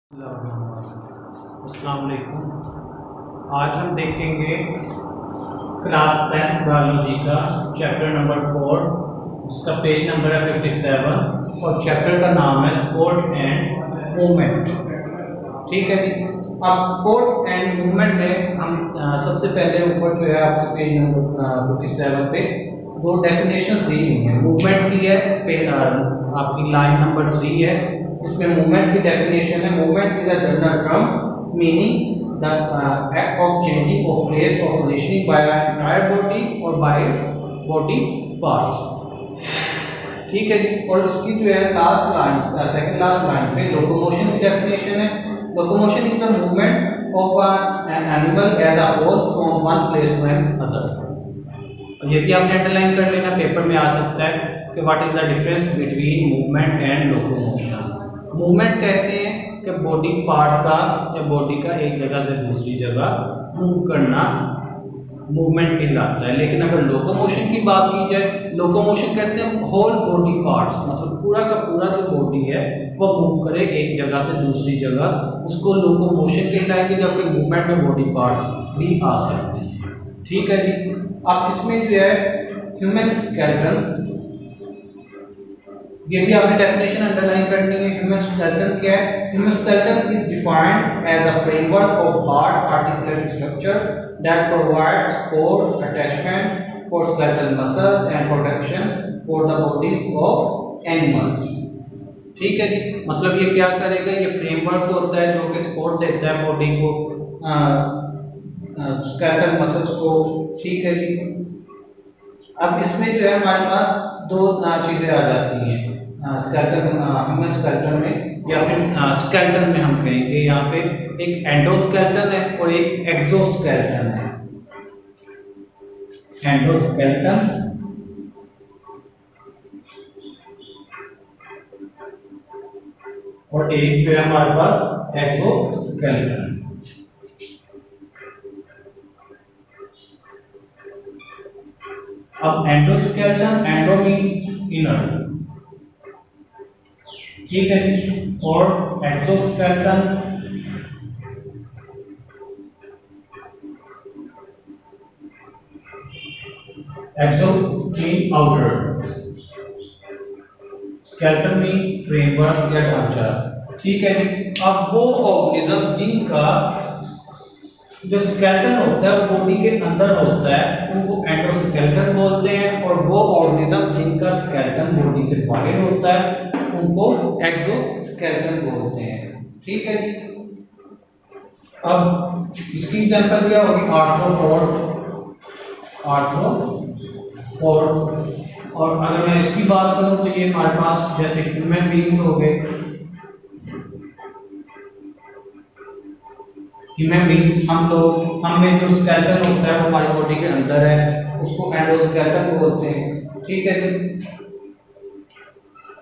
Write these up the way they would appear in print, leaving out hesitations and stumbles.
अस्सलाम वालेकुम। आज हम देखेंगे क्लास 10th बायोलॉजी का चैप्टर नंबर 4, जिसका पेज नंबर है 57 और चैप्टर का नाम है स्पोर्ट एंड मूवमेंट। ठीक है जी। अब स्पोर्ट एंड मूवमेंट में हम सबसे पहले ऊपर जो है आपके पेज नंबर 57 पे दो डेफिनेशन दी हुई है। मूवमेंट की है आपकी लाइन नंबर 3 है, इसमें मूवमेंट की डेफिनेशन है। Movement is a general term meaning the act of changing of place और positioning by an entire body और बाय इट्स बॉडी पार्ट्स। ठीक है जी। और उसकी जो है last line, second last line पे लोकोमोशन की डेफिनेशन है। Locomotion is the movement of an animal as a whole from one place to another. ये भी आपने अंडरलाइन कर लेना, पेपर में आ सकता है कि what is the difference between movement and locomotion. Movement कहते हैं कि बॉडी पार्ट का या बॉडी का एक जगह से दूसरी जगह मूव करना मूवमेंट कहलाता है। लेकिन अगर लोकोमोशन की बात की जाए, लोकोमोशन कहते हैं होल बॉडी पार्ट्स, मतलब पूरा का पूरा जो बॉडी है वो मूव करे एक जगह से दूसरी जगह, उसको लोकोमोशन कहलाएंगे। जबकि मूवमेंट में बॉडी पार्ट्स भी आ सकते हैं। ठीक है जी। अब इसमें जो है ह्यूमन स्केलेटन, ये भी आपने डेफिनेशन अंडरलाइन करनी है। ह्यूमन स्केलेटन क्या है? Human skeleton is defined as a framework of hard articulate structure that provide support attachment for skeletal muscles and protection for the bodies of animals. ठीक है जी। मतलब ये क्या करेगा? ये फ्रेमवर्क होता है जो कि सपोर्ट देता है बॉडी को, स्केलेटल मसल्स को। ठीक है जी। अब इसमें जो है हमारे पास दो चीजें आ जाती हैं स्केलेटन, ह्यूमन स्केलेटन में, या फिर स्केलेटन में हम कहेंगे यहाँ पे एक एंडोस्केलेटन है और एक एक्सोस्केलेटन है। एंडोस्केलेटन और एक जो है हमारे पास एक्सोस्केलेटन। अब एंडोस्केलेटन, एंडो मीन इनर, ठीक है जी। और exoskeleton exo mean outer, skeleton mean framework या ढांचा। ठीक है जी। अब वो ऑर्गेनिज्म जिनका जो स्केलेटन होता है वो बॉडी के अंदर होता है उनको एंडोस्केलेटन बोलते हैं, और वो ऑर्गेनिज्म जिनका स्केलेटन बॉडी से बाहर होता है उनको एक्सोस्केलेटन बोलते हैं। ठीक है जी। अब इसकी एग्जांपल क्या होगी? आर्थ्रोपोड, और अगर मैं इसकी बात करूं तो ये हमारे पास जैसे ह्यूमन बीइंग्स हो गए। ह्यूमन बीइंग्स, हम लोग, हमें जो स्केलेटन होता है वो हमारी बॉडी के अंदर है, उसको एंडोस्केलेटन बोलते हैं। ठीक है जी।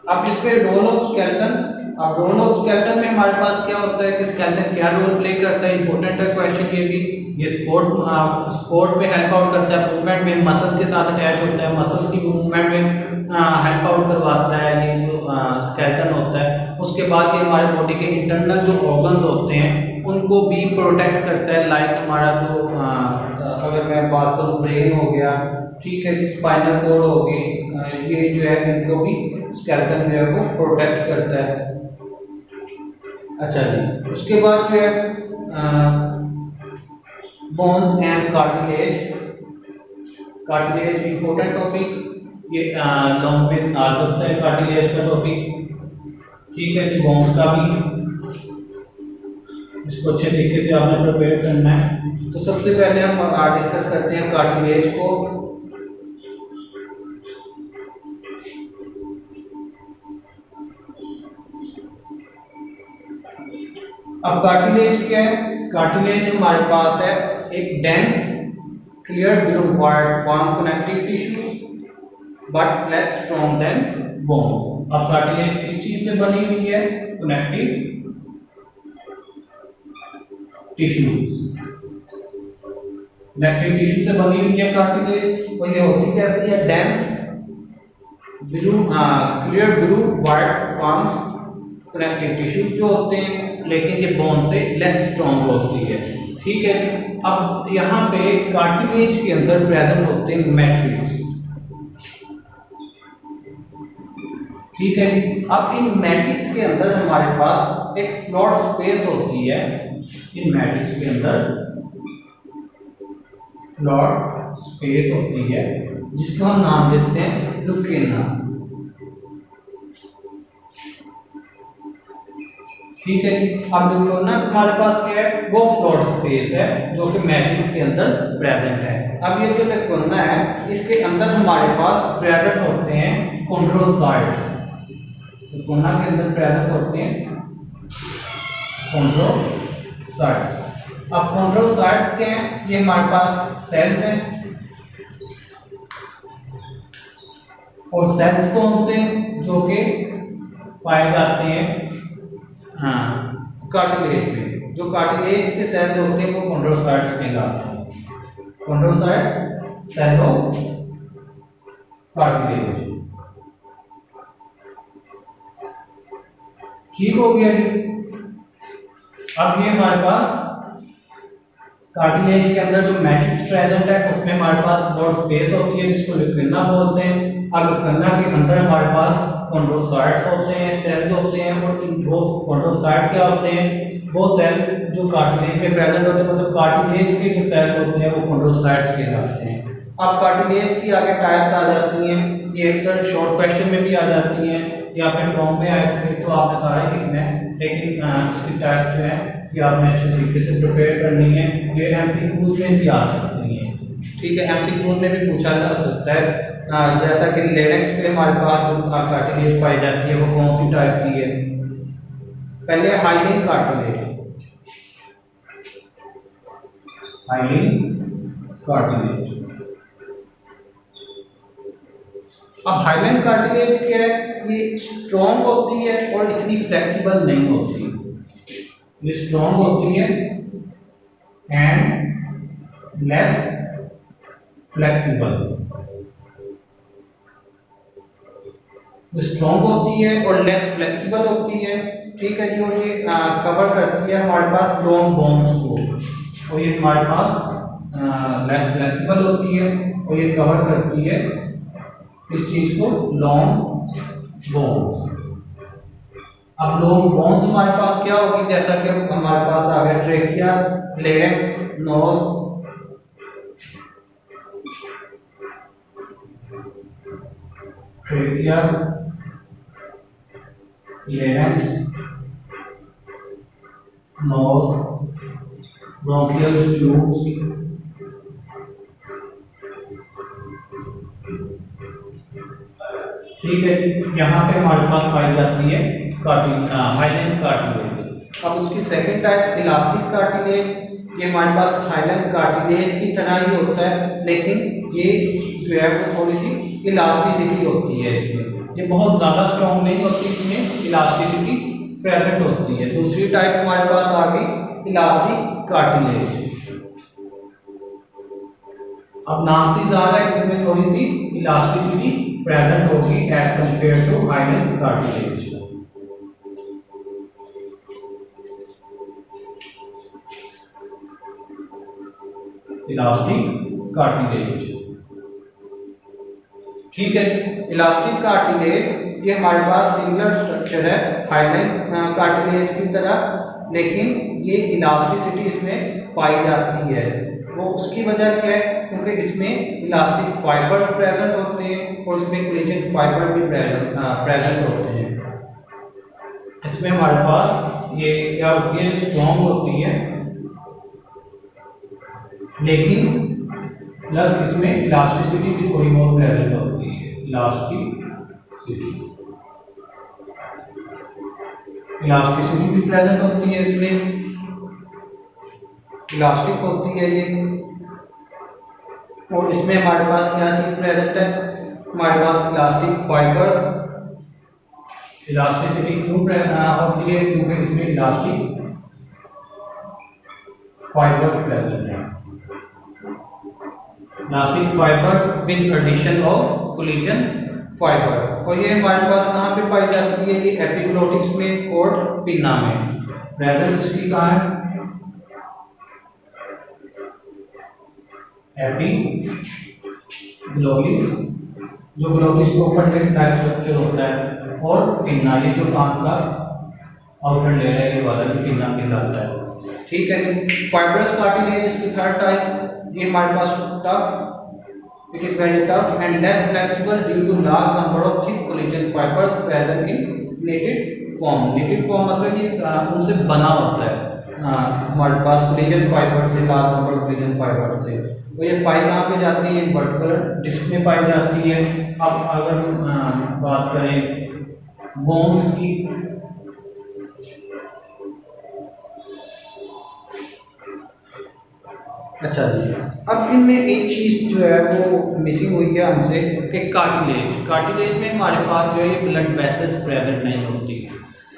अब इसके रोल ऑफ स्केलेटन, अब रोल ऑफ स्केलेटन में हमारे पास क्या होता है कि स्केलेटन क्या रोल प्ले करता है? इंपॉर्टेंट है क्वेश्चन ये भी। ये स्पोर्ट में हेल्प आउट करता है, मूवमेंट में मसल्स के साथ अटैच होता है, मसल्स की मूवमेंट में हेल्प आउट करवाता है ये जो स्केलेटन होता है। उसके बाद ये हमारे बॉडी के इंटरनल जो ऑर्गन्स होते हैं उनको भी प्रोटेक्ट करता है। लाइक हमारा जो अगर मैं बात करूँ ब्रेन हो गया, ठीक है जी, स्पाइनल कॉर्ड हो गई, ये जो है इनको भी स्केलेटन जो है वो प्रोटेक्ट करता है। अच्छा जी। उसके बाद जो है bones and cartilage, cartilage important topic, ये लॉन्ग में आ सकता है कार्टिलेज का टॉपिक। ठीक है जी। बोन्स का भी इसको अच्छे तरीके से आपने प्रिपेयर करना है। तो सबसे पहले हम डिस्कस करते हैं कार्टिलेज को। अब कार्टिलेज क्या है? कार्टिलेज हमारे पास है एक dense clear blue white firm connective tissues but less strong than bones. अब कार्टिलेज किस चीज से बनी हुई है? कनेक्टिव टिश्यूज, कनेक्टिव टिश्यू से बनी हुई है कार्टिलेज। और ये होती कैसी है? Dense blue clear blue white forms connective tissues जो होते हैं लेकिन ये बोन से लेस स्ट्रॉन्ग होती है। ठीक है, अब यहाँ पे कार्टिलेज के अंदर प्रेजेंट होते हैं मैट्रिक्स। ठीक है, अब इन मैट्रिक्स के अंदर हमारे पास एक फ्लोर स्पेस होती है। इन मैट्रिक्स के अंदर फ्लोर स्पेस होती है जिसको हम नाम देते हैं लुकेना। ठीक है, अब देखो ना हमारे पास क्या है, वो फ्लोर स्पेस है जो कि मैट्रिक्स के अंदर प्रेजेंट है। अब ये जो लुकेना है इसके अंदर हमारे पास प्रेजेंट होते हैं कॉन्ड्रोसाइट्स। लुकेना के अंदर प्रेजेंट होते हैं कॉन्ड्रोसाइट्स। अब कॉन्ड्रोसाइट्स क्या हैं, ये हमारे पास सेल्स हैं। और सेल्स कौन से जो कि पाए जाते हैं कार्टिलेज में। जो कार्टिलेज के सेल्स होते हैं वो कॉन्ड्रोसाइट्स कहलाते हैं। Chondrocytes cell of cartilage. ठीक हो गया जी। अब ये हमारे पास कार्टिलेज के अंदर जो मैट्रिक्स प्रेजेंट है उसमें हमारे पास फ्लोर स्पेस होती है जिसको लुकेना बोलते हैं। अब लुकेना के अंदर हमारे पास कॉन्ड्रोसाइट्स होते हैं, सेल्स होते हैं। और वो कॉन्ड्रोसाइट क्या होते हैं, वो सेल जो कार्टिलेज में प्रेजेंट होते हैं, मतलब कार्टिलेज के जो सेल होते हैं वो कॉन्ड्रोसाइट्स कहलाते हैं। अब कार्टिलेज की आगे टाइप्स आ जाती हैं, ये अक्सर शॉर्ट क्वेश्चन में भी आ जाती हैं या फिर टॉम में आए थे तो आपने सारा ही लिखना है, लेकिन इसकी टाइप जो है ये आपने अच्छे तरीके से प्रिपेयर करनी है। ये एमसीक्यूज में भी आ सकती हैं। ठीक है, एमसीक्यूज में भी पूछा जा सकता है। जैसा कि लेरेक्स पे हमारे पास जो कार्टिलेज पाई जाती है वो कौन सी टाइप की है। पहले हाइलिन कार्टिलेज। Hyaline cartilage. अब हाइलिन कार्टिलेज क्या है, ये स्ट्रॉन्ग होती है और इतनी फ्लेक्सिबल नहीं होती। ये स्ट्रॉन्ग होती है एंड लेस फ्लेक्सिबल। स्ट्रॉन्ग होती है और लेस फ्लेक्सिबल होती है। ठीक है जी, और ये कवर करती है हमारे पास लॉन्ग बोन्स को। और ये हमारे पास लेस फ्लेक्सिबल होती है और ये कवर करती है इस चीज को, लॉन्ग बोन्स। अब लॉन्ग बोन्स हमारे पास क्या होगी, जैसा कि हमारे पास आ गया trachea, larynx, nose. Trachea, larynx, nose, bronchial tubes, ठीक है जी। यहाँ पे हमारे पास पाई जाती है हाइलिन कार्टिलेज। अब उसकी सेकंड टाइप इलास्टिक कार्टिलेज। ये हमारे पास हाइलिन कार्टिलेज की तरह ही होता है, लेकिन ये जो है वो थोड़ी सी इलास्टिसिटी होती है इसमें। ये बहुत ज़्यादा स्ट्रॉन्ग नहीं होती, इसमें इलास्टिसिटी प्रेजेंट होती है। दूसरी टाइप हमारे पास आ गई इलास्टिक कार्टिलेज। अब नाम से ज़्यादा है, इसमें थोड़ी सी इलास्टिसिटी प्रेजेंट होगी as compare to hyaline cartilage. Elastic cartilage. ठीक है, इलास्टिक कार्टिलेज ये हमारे पास सिमिलर स्ट्रक्चर है हाइलिन कार्टिलेज की तरह, लेकिन ये इलास्टिसिटी इसमें पाई जाती है। वो उसकी वजह क्या है, क्योंकि इसमें इलास्टिक फाइबर्स प्रेजेंट होते हैं और इसमें कोलेजन फाइबर भी प्रेजेंट होते हैं। इसमें हमारे पास ये क्या होती है, स्ट्रॉन्ग होती है, लेकिन प्लस इसमें इलास्टिसिटी भी थोड़ी बहुत प्रेजेंट होती है। इलास्टिसिटी भी प्रेजेंट होती है, इसमें इलास्टिक होती है ये। और इसमें हमारे पास क्या चीज प्रेजेंट है, हमारे पास इलास्टिक फाइबर्स। इलास्टिसिटी क्यों होती है, क्योंकि इसमें इलास्टिक फाइबर्स प्रेजेंट है। Elastic fibre with addition of collagen fibre. और ये हमारे पास कहाँ पे पाई जाती है, ये एपिग्लोटिक्स में और पिन्ना में। प्रेजेंस इसकी कहाँ है? एपिग्लोटिस, जो ग्लोटिस के ऊपर एक टाइप स्ट्रक्चर होता है, और पिन्ना, ये जो कान का आउटर लेयर है, ये वाला भी पिन्ना कहलाता है। ठीक है जी। फाइब्रस कार्टिलेज इसकी थर्ड टाइप, ये हमारे पास tough, it is very tough and less flexible due to large number of thick collagen fibres present in netted form. Netted form मतलब ये उनसे बना होता है हमारे पास कोलेजन फाइबर से, large number of collagen fibre से। तो ये पाई कहाँ पे जाती है? वर्टिकल डिस्क में पाई जाती है। अब अगर बात करें बोन्स की, अच्छा जी, अब इनमें एक चीज जो है वो मिसिंग हुई है हमसे कि कार्टिलेज। कार्टिलेज में हमारे पास जो है ये ब्लड वेसल्स प्रेजेंट नहीं होती,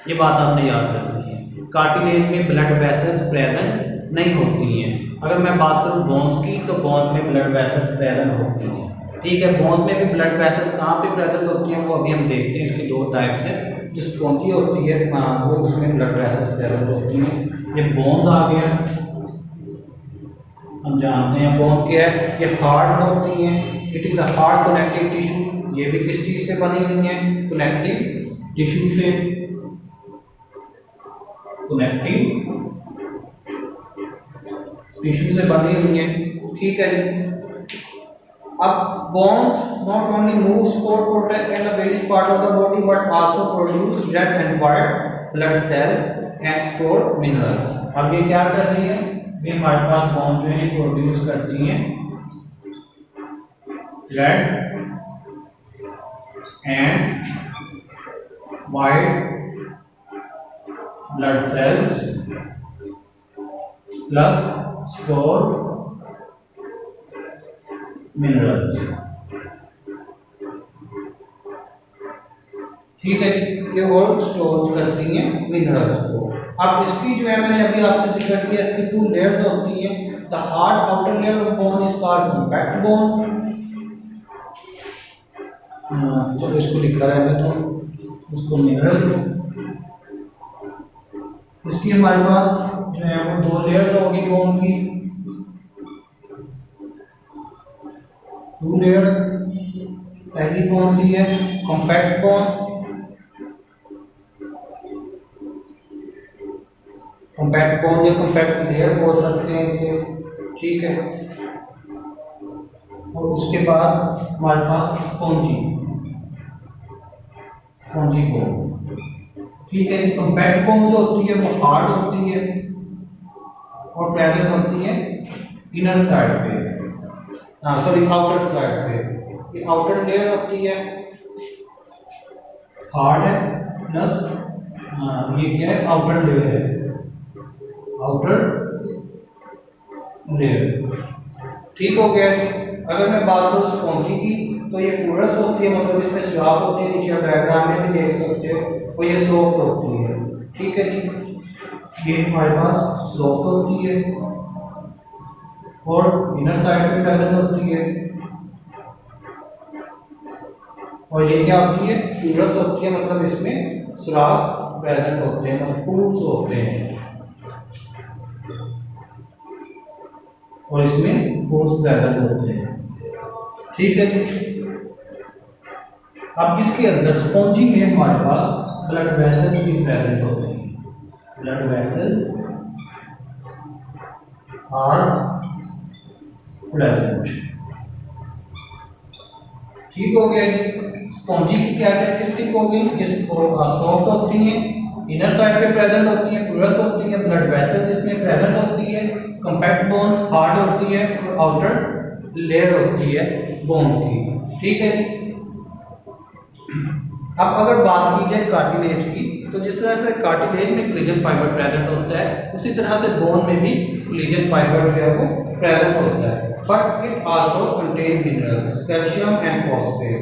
ये बात आपने याद रखनी है। कार्टिलेज में ब्लड वेसल्स प्रेजेंट नहीं होती हैं। अगर मैं बात करूं बोन्स की, तो बोन्स में ब्लड वेसल्स प्रेजेंट होती हैं। ठीक है, बोन्स में भी ब्लड वेसल्स कहाँ पे प्रेजेंट होती हैं वो अभी हम देखते हैं। इसकी दो टाइप्स हैं। जो स्पॉन्जी होती है वो उसमें ब्लड वेसल्स प्रेजेंट होती हैं। ये बोन्स आ गया, हम जानते हैं बोन क्या है। ये हार्ड होती हैं, it is a hard connective tissue. ये भी किस चीज से बनी हुई है? कनेक्टिव टिश्यू से, कनेक्टिव टिश्यू से बनी हुई है। ठीक है जी। अब bones not only move, store, protect and the various part of the body but also produce red and white blood cells and store minerals. अब ये क्या कर रही है? ये हमारे पास बोन जो है प्रोड्यूस करती हैं red and white blood cells plus store minerals. ठीक है, ये और स्टोर करती हैं मिनरल्स को। अब इसकी जो है मैंने अभी आपसे जिक्र किया, इसकी टू लेयर्स होती हैं। The hard outer layer of bone is called compact bone. चलो इसको लिखा रहने तो उसको मिनरल। इसकी हमारे पास जो है वो दो लेयर्स होगी बोन की, टू लेयर। पहली कौन सी है? Compact bone. कॉम्पैक्ट बोन या कॉम्पैक्ट लेयर बोल सकते हैं इसे। ठीक है, और उसके बाद हमारे पास स्पॉन्जी, स्पॉन्जी बोन। ठीक है, कॉम्पैक्ट बोन जो होती है वो हार्ड होती है और प्रेजेंट होती है इनर साइड पे, सॉरी आउटर साइड पे। ये आउटर लेयर होती है, हार्ड है, प्लस ये क्या है? आउटर लेयर है, आउटर लेयर। ठीक हो गया। अगर मैं बात करूं स्पॉन्जी की, तो ये पोरस होती है, मतलब इसमें स्लॉट होती है, नीचे डायग्राम में भी देख सकते हो, और ये सॉफ्ट होती है। ठीक है जी, ये हमारे पास सॉफ्ट होती है और इनर साइड में प्रेजेंट होती है। और ये क्या होती है? पोरस होती है, मतलब इसमें सुराख प्रेजेंट होते हैं, मतलब पोर्स होते हैं, और इसमें पोर्स प्रेजेंट होते हैं। ठीक है जी। अब इसके अंदर स्पॉन्जी में हमारे पास ब्लड वेसल्स भी प्रेजेंट होते हैं। Blood vessels are present. ठीक हो गया जी। स्पॉन्जी की क्या कैरेक्टरिस्टिक हो गई? ये सॉफ्ट होती हैं, इनर साइड पे प्रेजेंट होती है, पोरस होती है, ब्लड वेसल्स इसमें प्रेजेंट होती है, कॉम्पैक्ट बोन हार्ड होती है, और आउटर लेयर होती है बोन की। ठीक है। अब अगर बात की जाए कार्टिलेज की, तो जिस तरह से कार्टिलेज में कोलेजन फाइबर प्रेजेंट होता है, उसी तरह से बोन में भी कोलेजन फाइबर जो है वो प्रेजेंट होता है, but it also contain minerals, calcium and phosphate.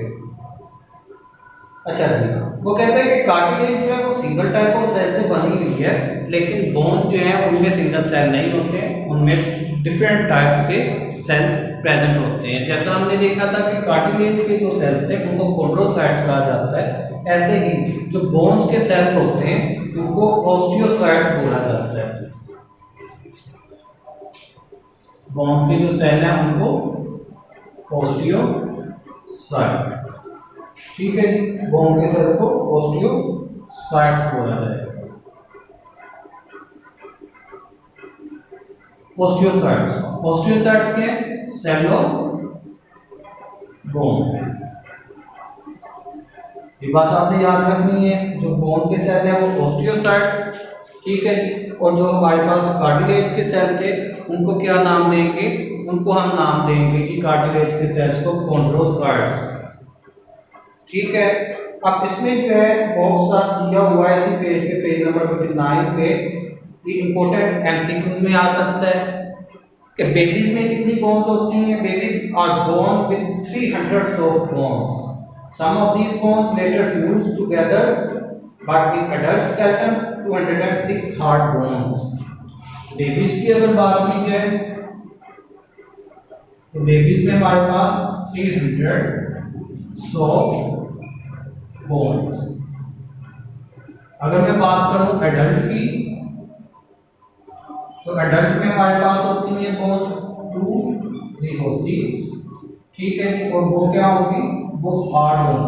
अच्छा जी, वो कहते हैं कि कार्टिलेज जो है वो सिंगल टाइप ऑफ सेल से बनी हुई है, लेकिन बोन जो है उनमें सिंगल सेल नहीं होते, उनमें डिफरेंट टाइप्स के सेल्स प्रेजेंट होते हैं। जैसा हमने देखा था कि कार्टिलेज के जो सेल्स थे उनको कॉन्ड्रोसाइट्स कहा जाता है, ऐसे ही जो बोन्स के सेल्स होते हैं उनको ऑस्टियोसाइट्स बोला जाता है। बोन के जो सेल हैं उनको ऑस्टियोसाइट, ठीक है जी, बोन के सेल को ऑस्टियोसाइट्स बोला जाएगा। ऑस्टियोसाइट्स के सेल ऑफ बोन, ये बात आपने याद रखनी है। जो बोन के सेल है वो ऑस्टियोसाइट्स, ठीक है। और जो हमारे पास कार्टिलेज के सेल थे उनको क्या नाम देंगे, उनको हम नाम देंगे कि कार्टिलेज के सेल्स को कॉन्ड्रोसाइट्स, ठीक है। अब इसमें जो है बॉक्स सा दिया हुआ है इसी पेज पे, पेज नंबर 59 पे, ये इंपॉर्टेंट एमसीक्यूज में आ सकता है कि बेबीज में कितनी बोन्स होती हैं। Babies are born with 300 soft bones, some of these bones later fuse together, but in adult skeleton 206 hard bones। Babies की अगर बात की जाए तो बेबीज में हमारे पास 300 सॉफ्ट बोन्स। अगर मैं बात करूं एडल्ट की तो एडल्ट में हमारे पास होती है बोन्स 206, ठीक है। और वो क्या होगी, वो हार्ड बोन,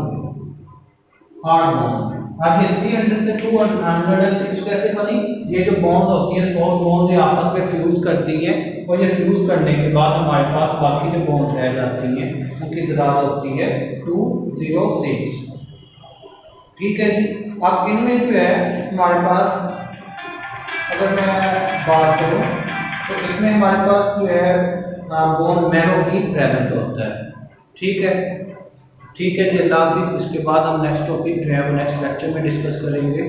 हार्ड बोन्स। अब ये 300 से 206 कैसे बनी, ये जो बोन्स होती हैं सॉफ्ट बोन्स ये आपस में फ्यूज करती हैं और ये फ्यूज करने के बाद हमारे पास बाकी जो बोन्स रह जाती हैं उनकी तादाद होती है 206, ठीक है जी। अब इनमें जो है हमारे पास अगर मैं बात करूं तो इसमें हमारे पास जो है बोन मैरो भी प्रेजेंट होता है, ठीक है, ठीक है जी। अल्लाह हाफिज़। इसके बाद हम नेक्स्ट टॉपिक जो है वो नेक्स्ट लेक्चर में डिस्कस करेंगे।